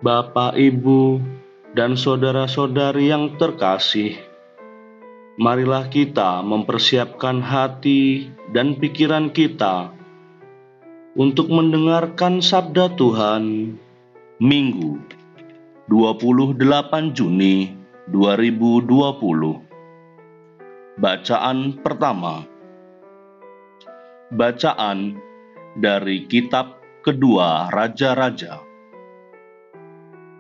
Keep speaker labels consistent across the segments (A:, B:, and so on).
A: Bapak, Ibu, dan saudara-saudari yang terkasih, marilah kita mempersiapkan hati dan pikiran kita untuk mendengarkan sabda Tuhan Minggu 28 Juni 2020. Bacaan pertama. Bacaan dari kitab kedua Raja-Raja,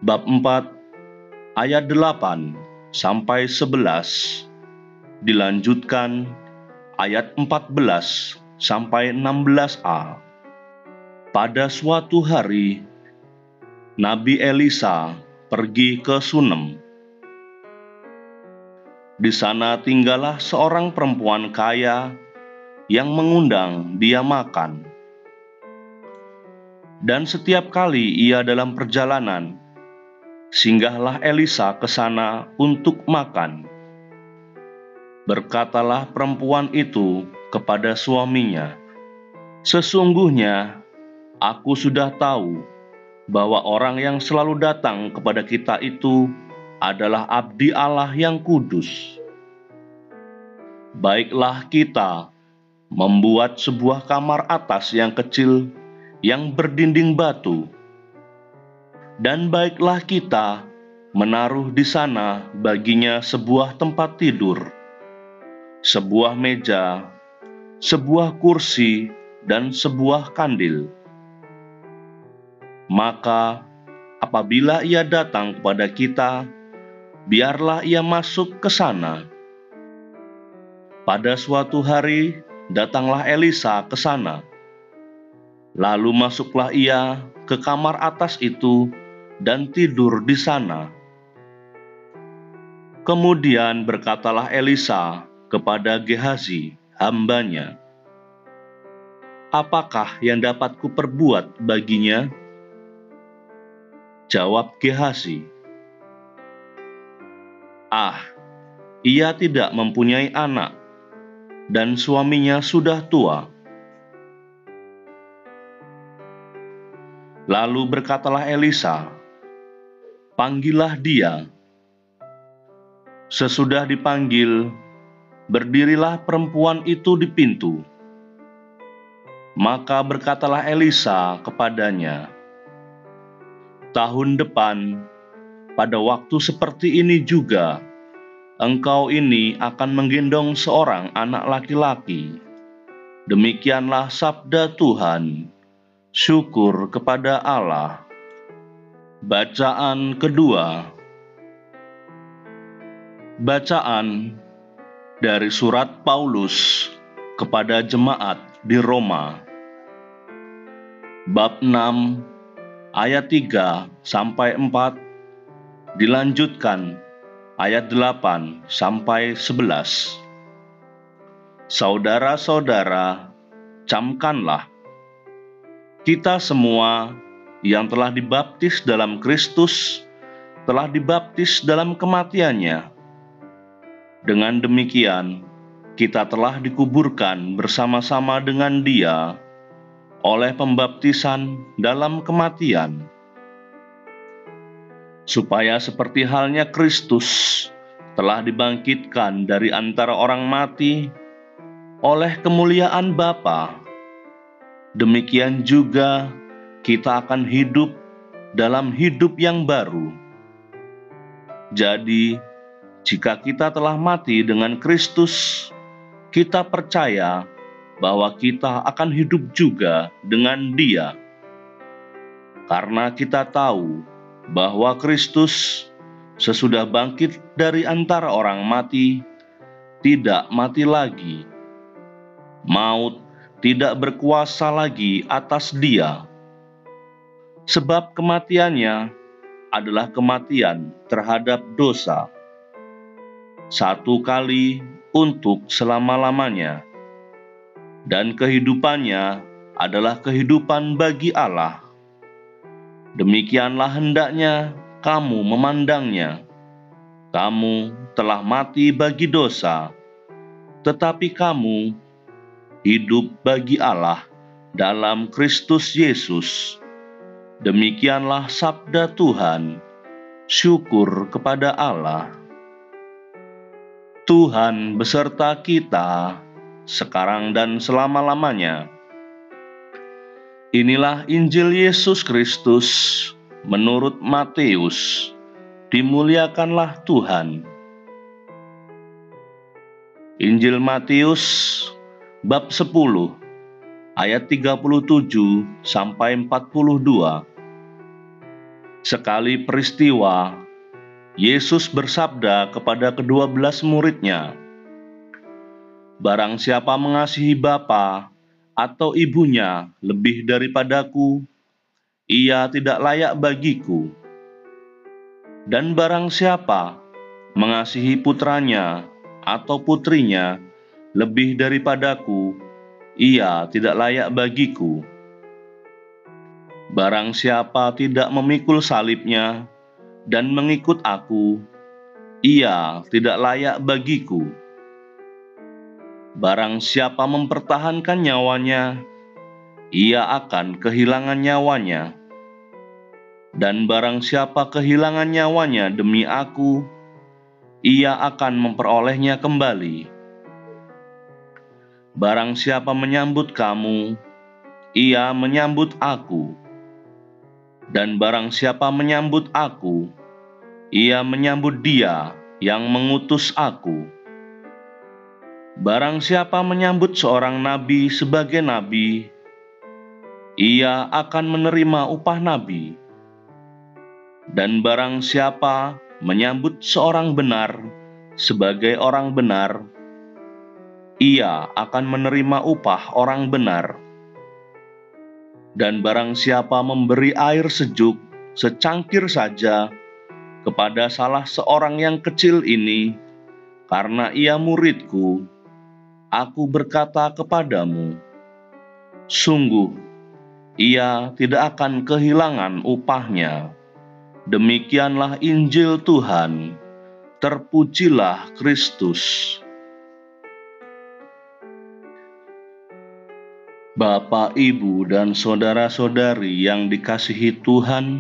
A: bab 4 ayat 8 sampai 11, dilanjutkan ayat 14 sampai 16a. Pada suatu hari, Nabi Elisa pergi ke Sunem. Di sana tinggallah seorang perempuan kaya yang mengundang dia makan. Dan setiap kali ia dalam perjalanan, singgahlah Elisa ke sana untuk makan. Berkatalah perempuan itu kepada suaminya, "Sesungguhnya aku sudah tahu bahwa orang yang selalu datang kepada kita itu adalah abdi Allah yang kudus. Baiklah kita membuat sebuah kamar atas yang kecil yang berdinding batu, dan baiklah kita menaruh di sana baginya sebuah tempat tidur, sebuah meja, sebuah kursi, dan sebuah kandil. Maka apabila ia datang kepada kita, biarlah ia masuk ke sana." Pada suatu hari datanglah Elisa ke sana. Lalu masuklah ia ke kamar atas itu dan tidur di sana. Kemudian berkatalah Elisa kepada Gehazi, hambanya, "Apakah yang dapat kuperbuat baginya?" Jawab Gehazi, ia tidak mempunyai anak, dan suaminya sudah tua." Lalu berkatalah Elisa, "Panggillah dia." Sesudah dipanggil, berdirilah perempuan itu di pintu. Maka berkatalah Elisa kepadanya, "Tahun depan, pada waktu seperti ini juga, engkau ini akan menggendong seorang anak laki-laki. Demikianlah sabda Tuhan. Syukur kepada Allah." Bacaan kedua. Bacaan dari surat Paulus kepada jemaat di Roma, bab 6 ayat 3 sampai 4, dilanjutkan ayat 8 sampai 11. Saudara-saudara, camkanlah, kita semua yang telah dibaptis dalam Kristus telah dibaptis dalam kematiannya. Dengan demikian, kita telah dikuburkan bersama-sama dengan Dia oleh pembaptisan dalam kematian, supaya seperti halnya Kristus telah dibangkitkan dari antara orang mati oleh kemuliaan Bapa, demikian juga kita akan hidup dalam hidup yang baru. Jadi, jika kita telah mati dengan Kristus, kita percaya bahwa kita akan hidup juga dengan Dia. Karena kita tahu bahwa Kristus sesudah bangkit dari antara orang mati, tidak mati lagi. Maut tidak berkuasa lagi atas Dia. Sebab kematiannya adalah kematian terhadap dosa, satu kali untuk selama-lamanya, dan kehidupannya adalah kehidupan bagi Allah. Demikianlah hendaknya kamu memandangnya. Kamu telah mati bagi dosa, tetapi kamu hidup bagi Allah dalam Kristus Yesus. Demikianlah sabda Tuhan. Syukur kepada Allah. Tuhan beserta kita, sekarang dan selama-lamanya. Inilah Injil Yesus Kristus menurut Matius. Dimuliakanlah Tuhan. Injil Matius bab 10 ayat 37 sampai 42. Sekali peristiwa, Yesus bersabda kepada ke-12 murid-Nya, "Barang siapa mengasihi bapa atau ibunya lebih daripadaku, ia tidak layak bagiku. Dan barang siapa mengasihi putranya atau putrinya lebih daripadaku, ia tidak layak bagiku. Barang siapa tidak memikul salibnya dan mengikut aku, ia tidak layak bagiku. Barang siapa mempertahankan nyawanya, ia akan kehilangan nyawanya. Dan barang siapa kehilangan nyawanya demi aku, ia akan memperolehnya kembali. Barang siapa menyambut kamu, ia menyambut aku. Dan barang siapa menyambut aku, ia menyambut Dia yang mengutus aku. Barang siapa menyambut seorang nabi sebagai nabi, ia akan menerima upah nabi. Dan barang siapa menyambut seorang benar sebagai orang benar, ia akan menerima upah orang benar. Dan barang siapa memberi air sejuk secangkir saja kepada salah seorang yang kecil ini, karena ia muridku, aku berkata kepadamu, sungguh ia tidak akan kehilangan upahnya." Demikianlah Injil Tuhan. Terpujilah Kristus. Bapak, Ibu, dan saudara-saudari yang dikasihi Tuhan,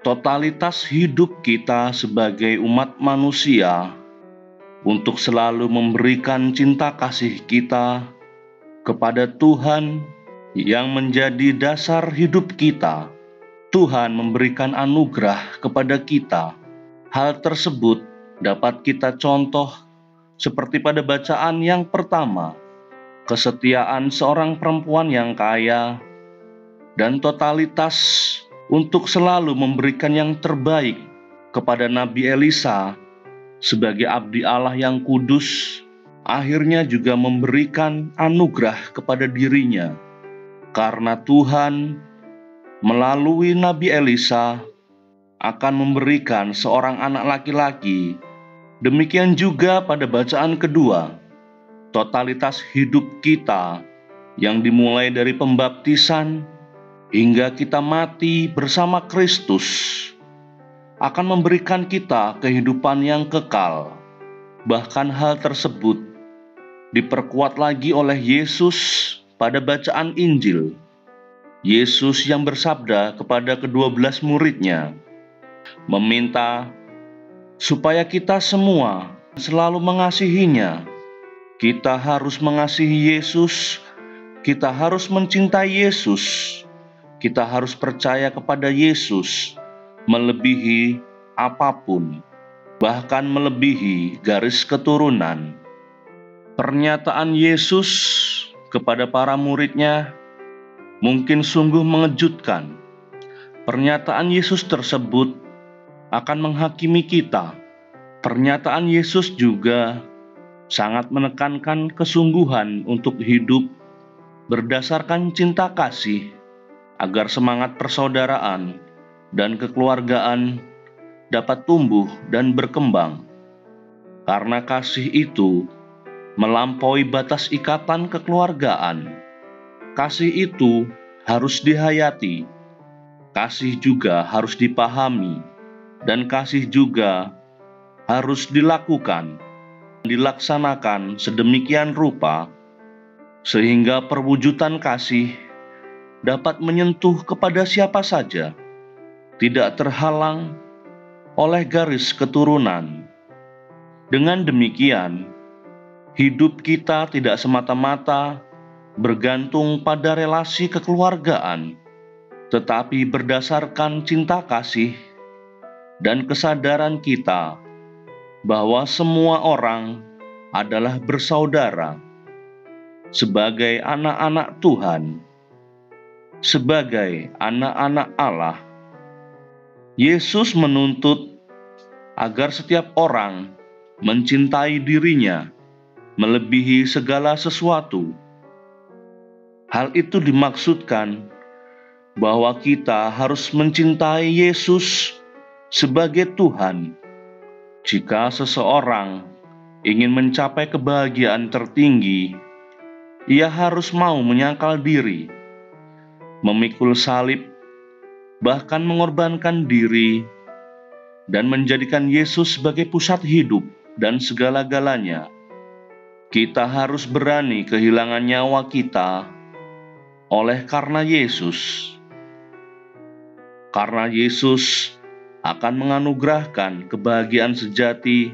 A: totalitas hidup kita sebagai umat manusia untuk selalu memberikan cinta kasih kita kepada Tuhan yang menjadi dasar hidup kita. Tuhan memberikan anugerah kepada kita. Hal tersebut dapat kita contoh seperti pada bacaan yang pertama, kesetiaan seorang perempuan yang kaya, dan totalitas untuk selalu memberikan yang terbaik kepada Nabi Elisa sebagai abdi Allah yang kudus, akhirnya juga memberikan anugerah kepada dirinya. Karena Tuhan melalui Nabi Elisa akan memberikan seorang anak laki-laki. Demikian juga pada bacaan kedua, totalitas hidup kita yang dimulai dari pembaptisan hingga kita mati bersama Kristus akan memberikan kita kehidupan yang kekal. Bahkan hal tersebut diperkuat lagi oleh Yesus pada bacaan Injil. Yesus yang bersabda kepada ke-12 murid-Nya, meminta supaya kita semua selalu mengasihinya. Kita harus mengasihi Yesus, kita harus mencintai Yesus, kita harus percaya kepada Yesus melebihi apapun, bahkan melebihi garis keturunan. Pernyataan Yesus kepada para murid-Nya mungkin sungguh mengejutkan. Pernyataan Yesus tersebut akan menghakimi kita. Pernyataan Yesus juga sangat menekankan kesungguhan untuk hidup berdasarkan cinta kasih, agar semangat persaudaraan dan kekeluargaan dapat tumbuh dan berkembang. Karena kasih itu melampaui batas ikatan kekeluargaan. Kasih itu harus dihayati, kasih juga harus dipahami, dan kasih juga harus dilakukan, dilaksanakan sedemikian rupa, sehingga perwujudan kasih dapat menyentuh kepada siapa saja, tidak terhalang oleh garis keturunan. Dengan demikian, hidup kita tidak semata-mata bergantung pada relasi kekeluargaan, tetapi berdasarkan cinta kasih dan kesadaran kita bahwa semua orang adalah bersaudara sebagai anak-anak Tuhan, sebagai anak-anak Allah. Yesus menuntut agar setiap orang mencintai dirinya melebihi segala sesuatu. Hal itu dimaksudkan bahwa kita harus mencintai Yesus sebagai Tuhan. Jika seseorang ingin mencapai kebahagiaan tertinggi, ia harus mau menyangkal diri, memikul salib, bahkan mengorbankan diri, dan menjadikan Yesus sebagai pusat hidup dan segala-galanya. Kita harus berani kehilangan nyawa kita oleh karena Yesus. Karena Yesus akan menganugerahkan kebahagiaan sejati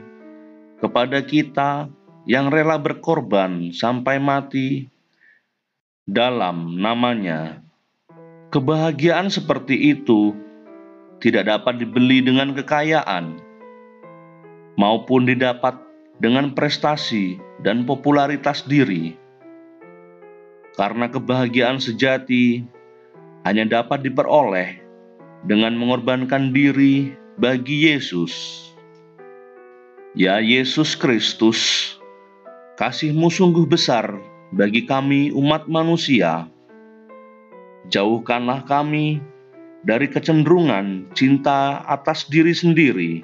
A: kepada kita yang rela berkorban sampai mati dalam namanya. Kebahagiaan seperti itu tidak dapat dibeli dengan kekayaan, maupun didapat dengan prestasi dan popularitas diri. Karena kebahagiaan sejati hanya dapat diperoleh dengan mengorbankan diri bagi Yesus. Ya Yesus Kristus, kasih-Mu sungguh besar bagi kami umat manusia. Jauhkanlah kami dari kecenderungan cinta atas diri sendiri.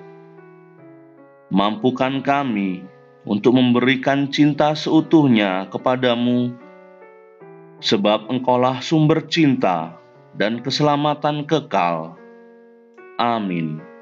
A: Mampukan kami untuk memberikan cinta seutuhnya kepadamu, sebab Engkaulah sumber cinta dan keselamatan kekal. Amin.